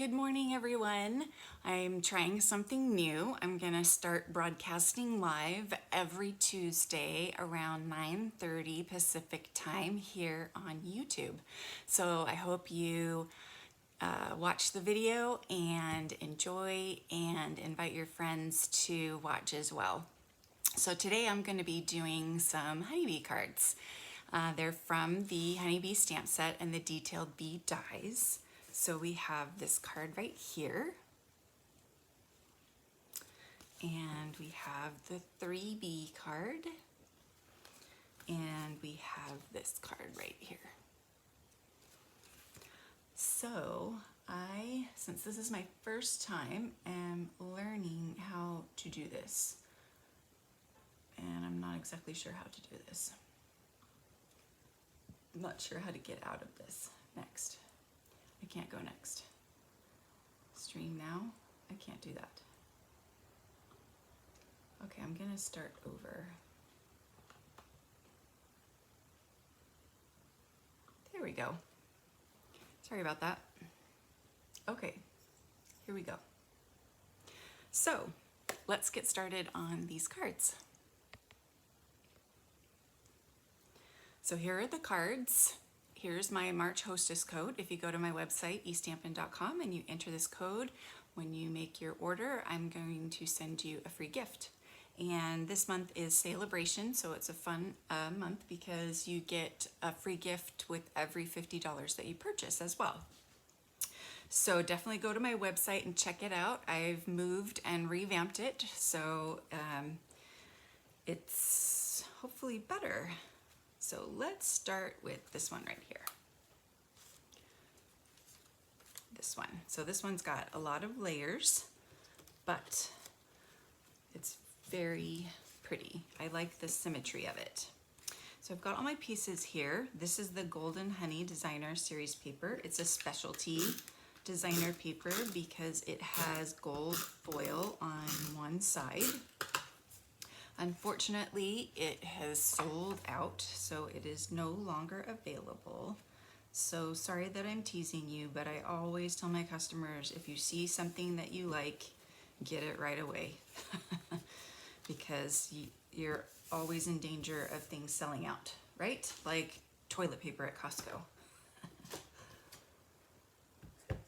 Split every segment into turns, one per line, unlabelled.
Good morning, everyone. I'm trying something new. I'm going to start broadcasting live every Tuesday around 9:30 Pacific time here on YouTube. So I hope you watch the video and enjoy and invite your friends to watch as well. So today I'm going to be doing some honeybee cards. They're from the honeybee stamp set and the detailed bee dies. So we have this card right here, and we have the 3B card, and we have this card right here. So since this is my first time, am learning how to do this, and I'm not exactly sure how to do this. I'm not sure how to get out of this next. I can't go next. Stream now? I can't do that. Okay, I'm gonna start over. There we go. Sorry about that. Okay, here we go. So, let's get started on these cards. So here are the cards. Here's my March hostess code. If you go to my website, eStampin.com, and you enter this code, when you make your order, I'm going to send you a free gift. And this month is Celebration, so it's a fun month because you get a free gift with every $50 that you purchase as well. So definitely go to my website and check it out. I've moved and revamped it, so it's hopefully better. So let's start with this one right here. This one. So this one's got a lot of layers, but it's very pretty. I like the symmetry of it. So I've got all my pieces here. This is the Golden Honey Designer Series paper. It's a specialty designer paper because it has gold foil on one side. Unfortunately, it has sold out, so it is no longer available. So sorry that I'm teasing you, but I always tell my customers, if you see something that you like, get it right away. Because you're always in danger of things selling out, right? Like toilet paper at Costco.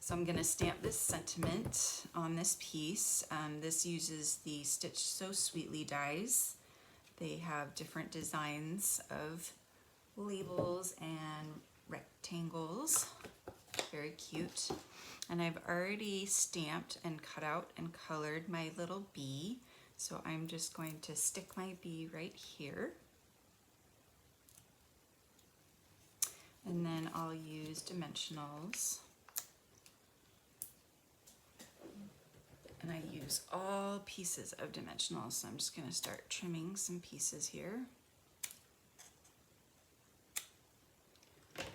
So I'm going to stamp this sentiment on this piece. This uses the Stitch So Sweetly dies. They have different designs of labels and rectangles. Very cute. And I've already stamped and cut out and colored my little bee. So I'm just going to stick my bee right here. And then I'll use dimensionals. And I use all pieces of dimensionals, so I'm just going to start trimming some pieces here.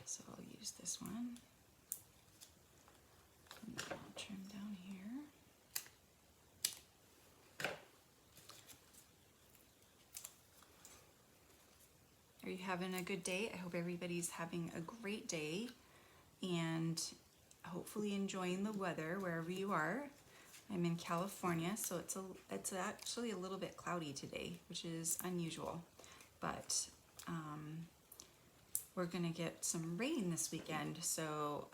So I'll use this one. And then I'll trim down here. Are you having a good day? I hope everybody's having a great day and hopefully enjoying the weather wherever you are. I'm in California, so it's actually a little bit cloudy today, which is unusual, but we're gonna get some rain this weekend, so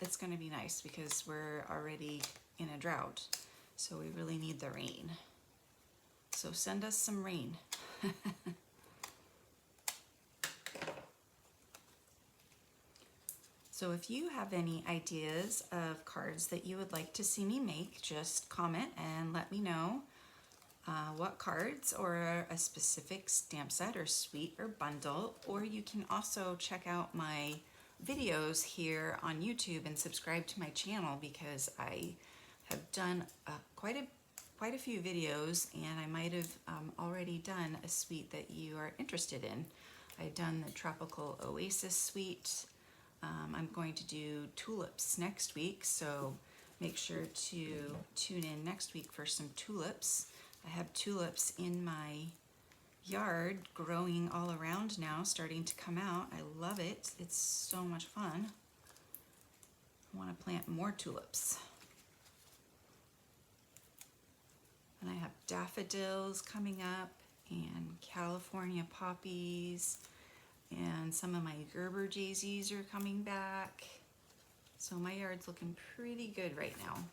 it's gonna be nice because we're already in a drought, so we really need the rain. So send us some rain. So if you have any ideas of cards that you would like to see me make, just comment and let me know what cards or a specific stamp set or suite or bundle, or you can also check out my videos here on YouTube and subscribe to my channel because I have done quite a few videos, and I might have already done a suite that you are interested in. I've done the Tropical Oasis suite. I'm going to do tulips next week, so make sure to tune in next week for some tulips. I have tulips in my yard growing all around now, starting to come out. I love it. It's so much fun. I want to plant plant more tulips. And I have daffodils coming up and California poppies, and some of my Gerber daisies are coming back. So my yard's looking pretty good right now. Let's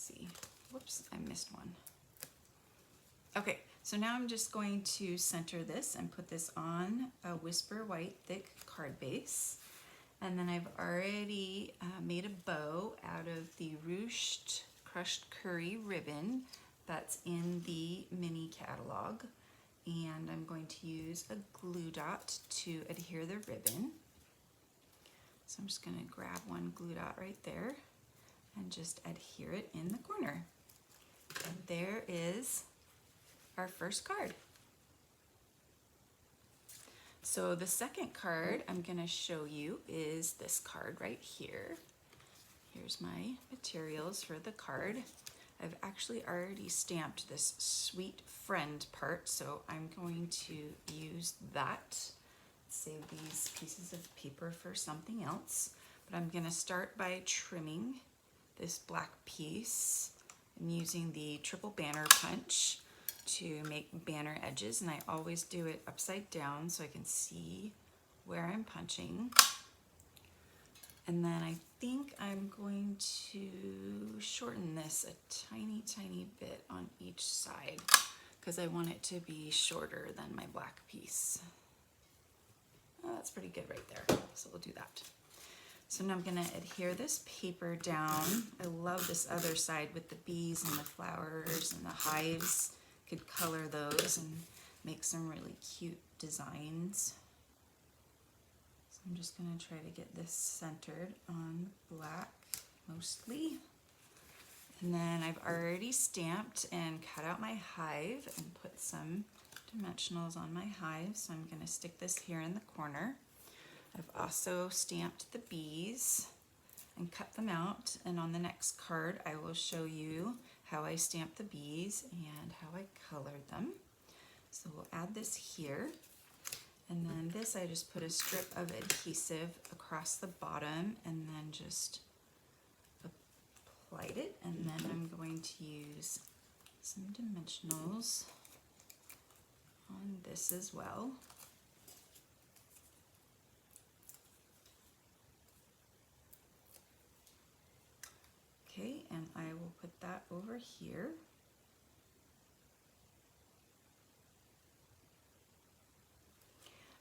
see. Whoops, I missed one. Okay, so now I'm just going to center this and put this on a Whisper White thick card base. And then I've already made a bow out of the ruched crushed curry ribbon that's in the mini catalog. And I'm going to use a glue dot to adhere the ribbon. So I'm just going to grab one glue dot right there and just adhere it in the corner. And there is our first card. So the second card I'm going to show you is this card right here. Here's my materials for the card. I've actually already stamped this sweet friend part, so I'm going to use that. Save these pieces of paper for something else. But I'm going to start by trimming this black piece and using the triple banner punch to make banner edges, and I always do it upside down so I can see where I'm punching. And then I think I'm going to shorten this a tiny bit on each side because I want it to be shorter than my black piece. Oh, that's pretty good right there, so we'll do that. So now I'm gonna adhere this paper down. I love this other side with the bees and the flowers and the hives. Could color those and make some really cute designs. So I'm just gonna try to get this centered on black mostly. And then I've already stamped and cut out my hive and put some dimensionals on my hive. So I'm gonna stick this here in the corner. I've also stamped the bees and cut them out, and on the next card I will show you how I stamped the bees and how I colored them. So we'll add this here, and then this I just put a strip of adhesive across the bottom and then just applied it, and then I'm going to use some dimensionals on this as well. Okay, and I will put that over here.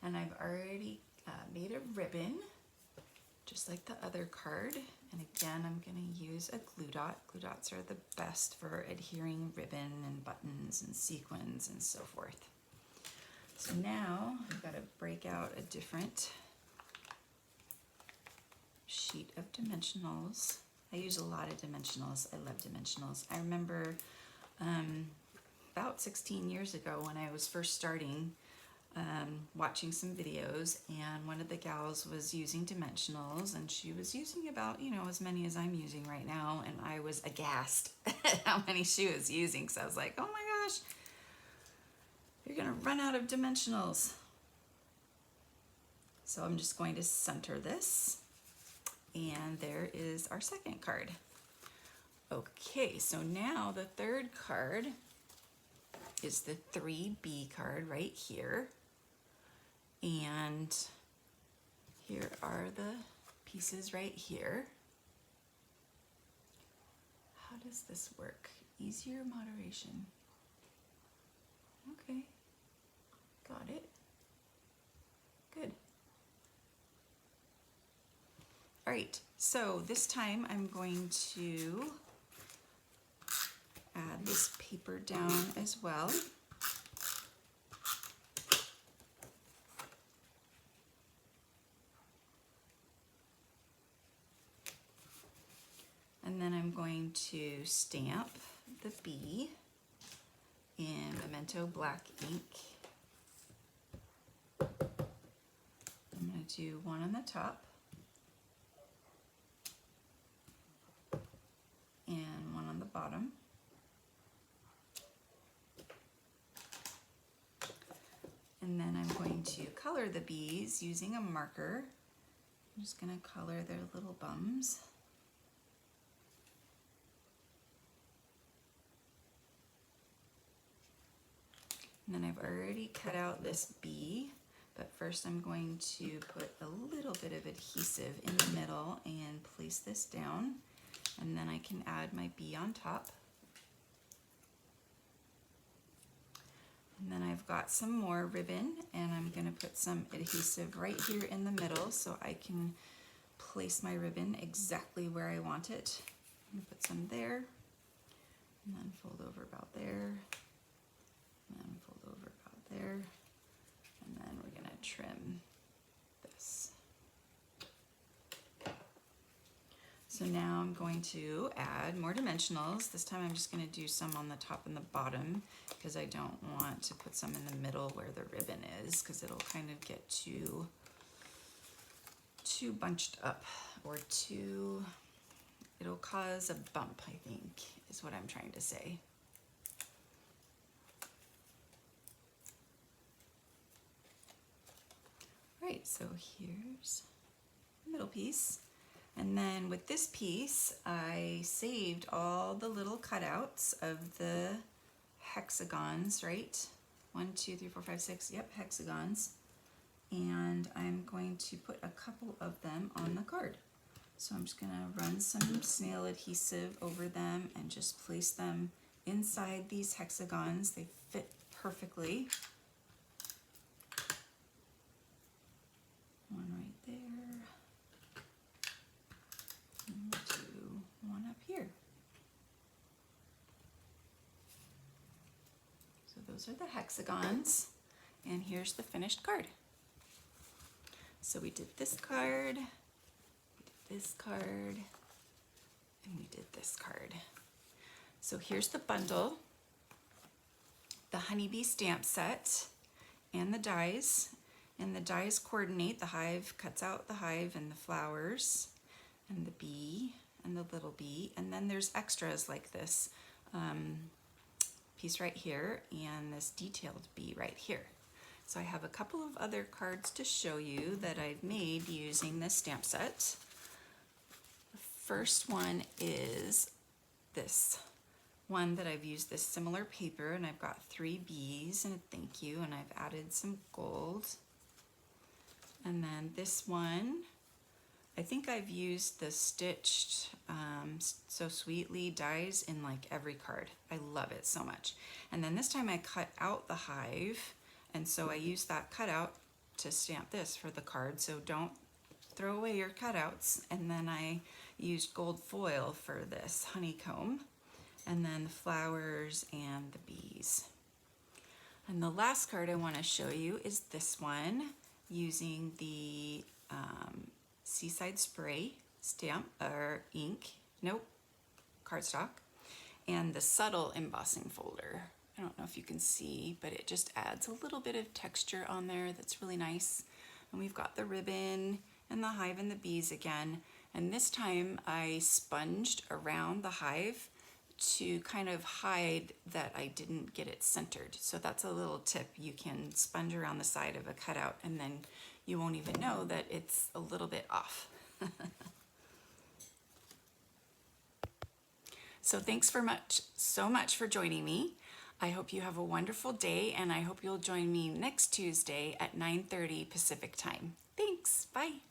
And I've already made a ribbon, just like the other card. And again, I'm going to use a glue dot. Glue dots are the best for adhering ribbon and buttons and sequins and so forth. So now I've got to break out a different sheet of dimensionals. I use a lot of dimensionals. I love dimensionals. I remember about 16 years ago when I was first starting watching some videos, and one of the gals was using dimensionals, and she was using about, you know, as many as I'm using right now, and I was aghast at how many she was using. So I was like, oh my gosh, you're gonna run out of dimensionals. So I'm just going to center this. And there is our second card. Okay, so now the third card is the 3B card right here. And here are the pieces right here. How does this work? Easier moderation. Okay, got it. Good. All right, so this time I'm going to add this paper down as well. And then I'm going to stamp the bee in Memento black ink. I'm going to do one on the top and one on the bottom. And then I'm going to color the bees using a marker. I'm just going to color their little bums. And then I've already cut out this bee, but first I'm going to put a little bit of adhesive in the middle and place this down, and then I can add my bee on top. And then I've got some more ribbon, and I'm going to put some adhesive right here in the middle so I can place my ribbon exactly where I want it. I'm going to put some there, and then fold over about there, and then fold over about there, and then we're going to trim this. So now I'm going to add more dimensionals. This time I'm just going to do some on the top and the bottom because I don't want to put some in the middle where the ribbon is, because it'll kind of get too bunched up, or it'll cause a bump, I think, is what I'm trying to say. Right, so here's the middle piece. And then with this piece, I saved all the little cutouts of the hexagons, right? 1, 2, 3, 4, 5, 6, yep, hexagons. And I'm going to put a couple of them on the card. So I'm just gonna run some snail adhesive over them and just place them inside these hexagons. They fit perfectly. One right there. And do one up here. So those are the hexagons, and here's the finished card. So we did this card, we did this card, and we did this card. So here's the bundle, the honeybee stamp set, and the dies. And the dies coordinate. The hive cuts out the hive and the flowers, and the bee, and the little bee. And then there's extras like this piece right here, and this detailed bee right here. So I have a couple of other cards to show you that I've made using this stamp set. The first one is this one that I've used this similar paper, and I've got 3 bees and a thank you, and I've added some gold. And then this one, I think I've used the stitched So Sweetly dies in like every card. I love it so much. And then this time I cut out the hive, and so I used that cutout to stamp this for the card. So don't throw away your cutouts. And then I used gold foil for this honeycomb, and then the flowers and the bees. And the last card I want to show you is this one, using the Seaside Spray stamp or ink, nope, cardstock, and the subtle embossing folder. I don't know if you can see, but it just adds a little bit of texture on there that's really nice. And we've got the ribbon and the hive and the bees again. And this time I sponged around the hive to kind of hide that I didn't get it centered. So that's a little tip. You can sponge around the side of a cutout, and then you won't even know that it's a little bit off. So thanks so much for joining me. I hope you have a wonderful day, and I hope you'll join me next Tuesday at 9:30 Pacific time. Thanks, bye.